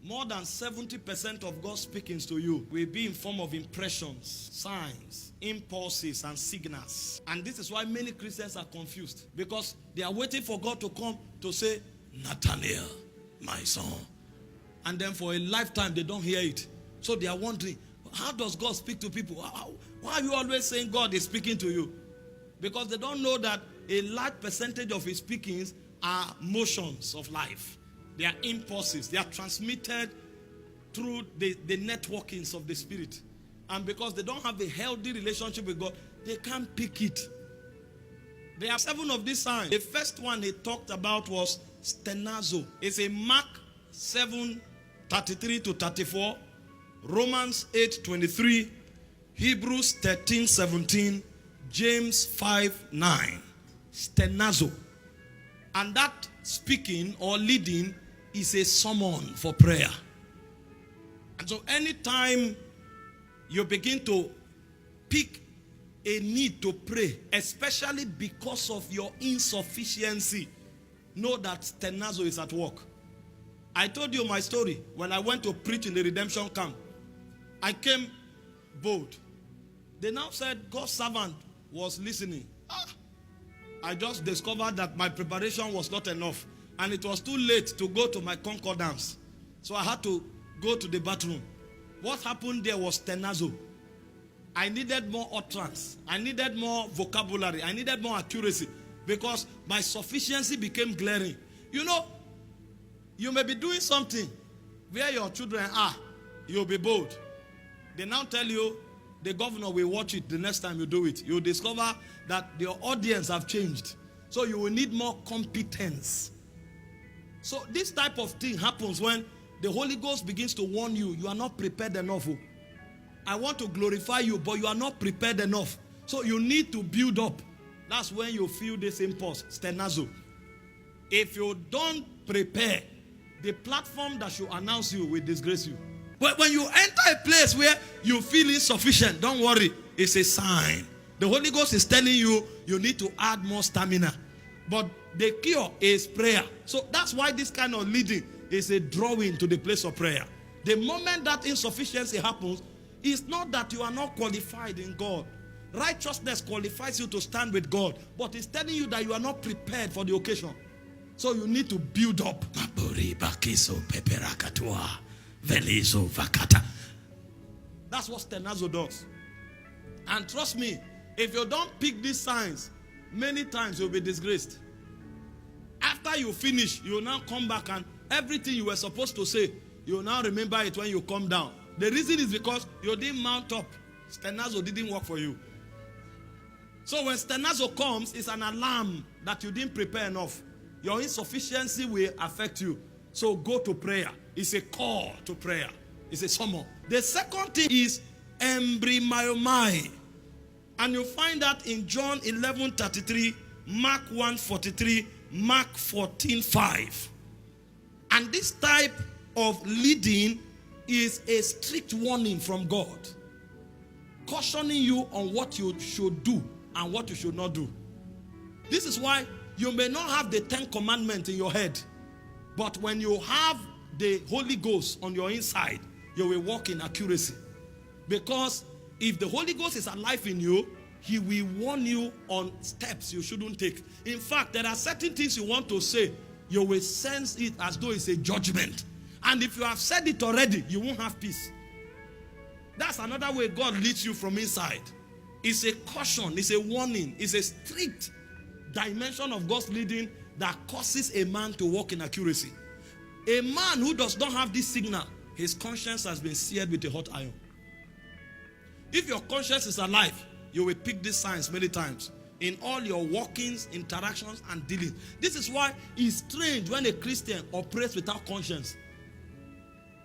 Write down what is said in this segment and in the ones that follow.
more than 70% of God's speakings to you will be in form of impressions, signs, impulses, and signals. And this is why many Christians are confused, because they are waiting for God to come to say, Nathaniel, my son. And then for a lifetime, they don't hear it. So they are wondering, how does God speak to people? Why are you always saying God is speaking to you? Because they don't know that a large percentage of his speakings are motions of life. They are impulses. They are transmitted through the networkings of the Spirit. And because they don't have a healthy relationship with God, they can't pick it. There are 7 of these signs. The first one he talked about was stenazo. It's a Mark 7:33-34, Romans 8:23, Hebrews 13:17, James 5:9. Stenazo. And that speaking or leading is a summon for prayer. And so anytime you begin to pick a need to pray, especially because of your insufficiency, know that stenazo is at work. I told you my story when I went to preach in the redemption camp. I came bold. They now said God's servant was listening. I just discovered that my preparation was not enough. And it was too late to go to my concordance. So I had to go to the bathroom. What happened there was stenazo. I needed more utterance. I needed more vocabulary. I needed more accuracy. Because my sufficiency became glaring. You know, you may be doing something where your children are. You'll be bold. They now tell you, the governor will watch it the next time you do it. You'll discover that your audience have changed. So you will need more competence. So this type of thing happens when the Holy Ghost begins to warn you, you are not prepared enough. I want to glorify you, but you are not prepared enough. So you need to build up. That's when you feel this impulse, stenazo. If you don't prepare, the platform that should announce you will disgrace you. But when you enter a place where you feel insufficient, don't worry, it's a sign. The Holy Ghost is telling you, you need to add more stamina. But the cure is prayer. So that's why this kind of leading is a drawing to the place of prayer. The moment that insufficiency happens, it's not that you are not qualified in God. Righteousness qualifies you to stand with God. But it's telling you that you are not prepared for the occasion. So you need to build up. That's what stenazo does. And trust me, if you don't pick these signs, many times you'll be disgraced. After you finish, you'll now come back and everything you were supposed to say, you'll now remember it when you come down. The reason is because you didn't mount up. Stenazo didn't work for you. So when stenazo comes, it's an alarm that you didn't prepare enough. Your insufficiency will affect you. So go to prayer. It's a call to prayer. It's a summon. The second thing is embryomai. And you find that in John 11:33, Mark 1:43, Mark 14:5. And this type of leading is a strict warning from God, cautioning you on what you should do and what you should not do. This is why you may not have the 10 commandments in your head, but when you have the Holy Ghost on your inside, you will walk in accuracy. Because if the Holy Ghost is alive in you, he will warn you on steps you shouldn't take. In fact, there are certain things you want to say, you will sense it as though it's a judgment. And if you have said it already, you won't have peace. That's another way God leads you from inside. It's a caution, it's a warning, it's a strict dimension of God's leading that causes a man to walk in accuracy. A man who does not have this signal, his conscience has been seared with a hot iron. If your conscience is alive, you will pick these signs many times in all your walkings, interactions, and dealings. This is why it's strange when a Christian operates without conscience.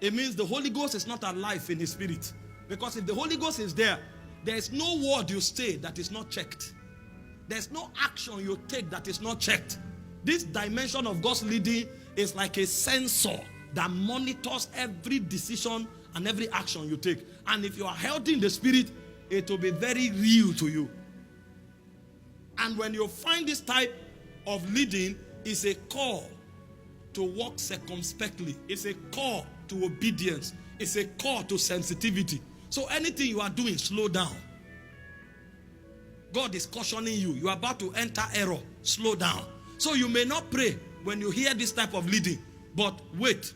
It means the Holy Ghost is not alive in his spirit. Because if the Holy Ghost is there, there is no word you say that is not checked. There's no action you take that is not checked. This dimension of God's leading is like a sensor that monitors every decision and every action you take. And if you are healthy in the spirit, it will be very real to you. And when you find this type of leading, it's a call to walk circumspectly. It's a call to obedience. It's a call to sensitivity. So anything you are doing, slow down. God is cautioning you. You are about to enter error. Slow down. So you may not pray when you hear this type of leading, but wait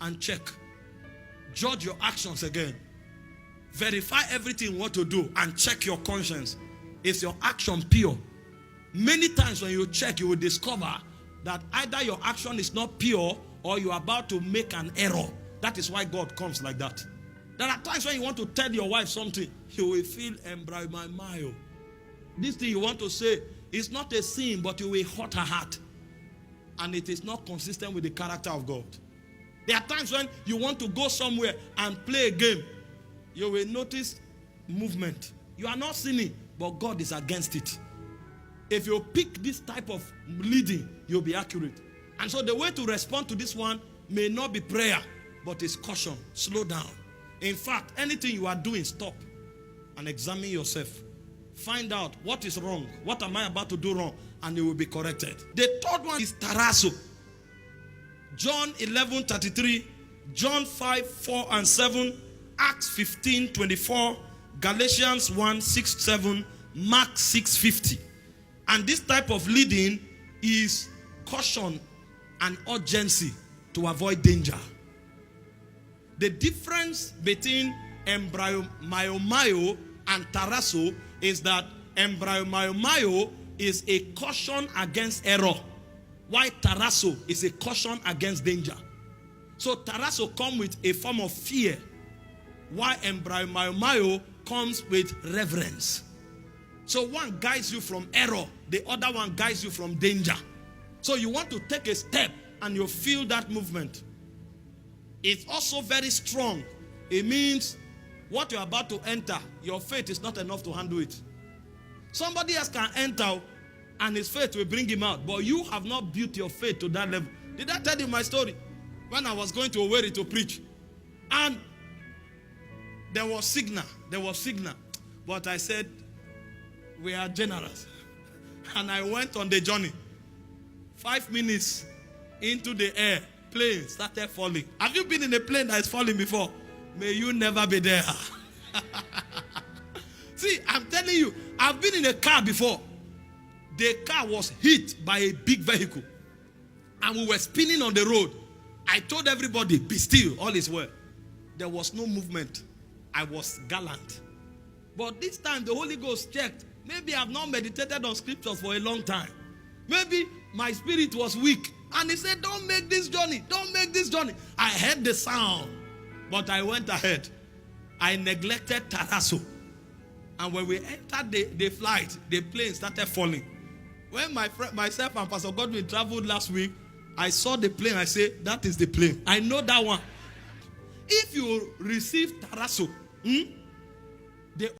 and check. Judge your actions again. Verify everything you want to do and check your conscience. Is your action pure? Many times when you check, you will discover that either your action is not pure or you are about to make an error. That is why God comes like that. There are times when you want to tell your wife something, you will feel embarrassed. This thing you want to say is not a sin, but you will hurt her heart. And it is not consistent with the character of God. There are times when you want to go somewhere and play a game. You will notice movement. You are not sinning, but God is against it. If you pick this type of leading, you'll be accurate. And so the way to respond to this one may not be prayer, but it's caution. Slow down. In fact, anything you are doing, stop and examine yourself. Find out what is wrong. What am I about to do wrong? And it will be corrected. The third one is tarasso. John 11:33, John 5:4 and 7, Acts 15:24, Galatians 1:6-7, Mark 6:50. And this type of leading is caution and urgency to avoid danger. The difference between embryomyo and tarasso is that embryomyo is a caution against error, while tarasso is a caution against danger. So tarasso comes with a form of fear, while embryomyo comes with reverence. So one guides you from error, the other one guides you from danger. So you want to take a step and you feel that movement. It's also very strong. It means what you're about to enter, your faith is not enough to handle it. Somebody else can enter and his faith will bring him out, but you have not built your faith to that level. Did I tell you my story? When I was going to Owerri to preach, and there was signal. But I said, we are generous. And I went on the journey. 5 minutes into the air, plane started falling. Have you been in a plane that is falling before? May you never be there. See, I'm telling you, I've been in a car before. The car was hit by a big vehicle. And we were spinning on the road. I told everybody, be still, all is well. There was no movement. I was gallant. But this time the Holy Ghost checked. Maybe I've not meditated on scriptures for a long time. Maybe my spirit was weak. And he said, don't make this journey. Don't make this journey. I heard the sound, but I went ahead. I neglected tarasso. And when we entered the flight, the plane started falling. When myself and Pastor Godwin traveled last week, I saw the plane. I said, that is the plane. I know that one. If you receive tarasso, the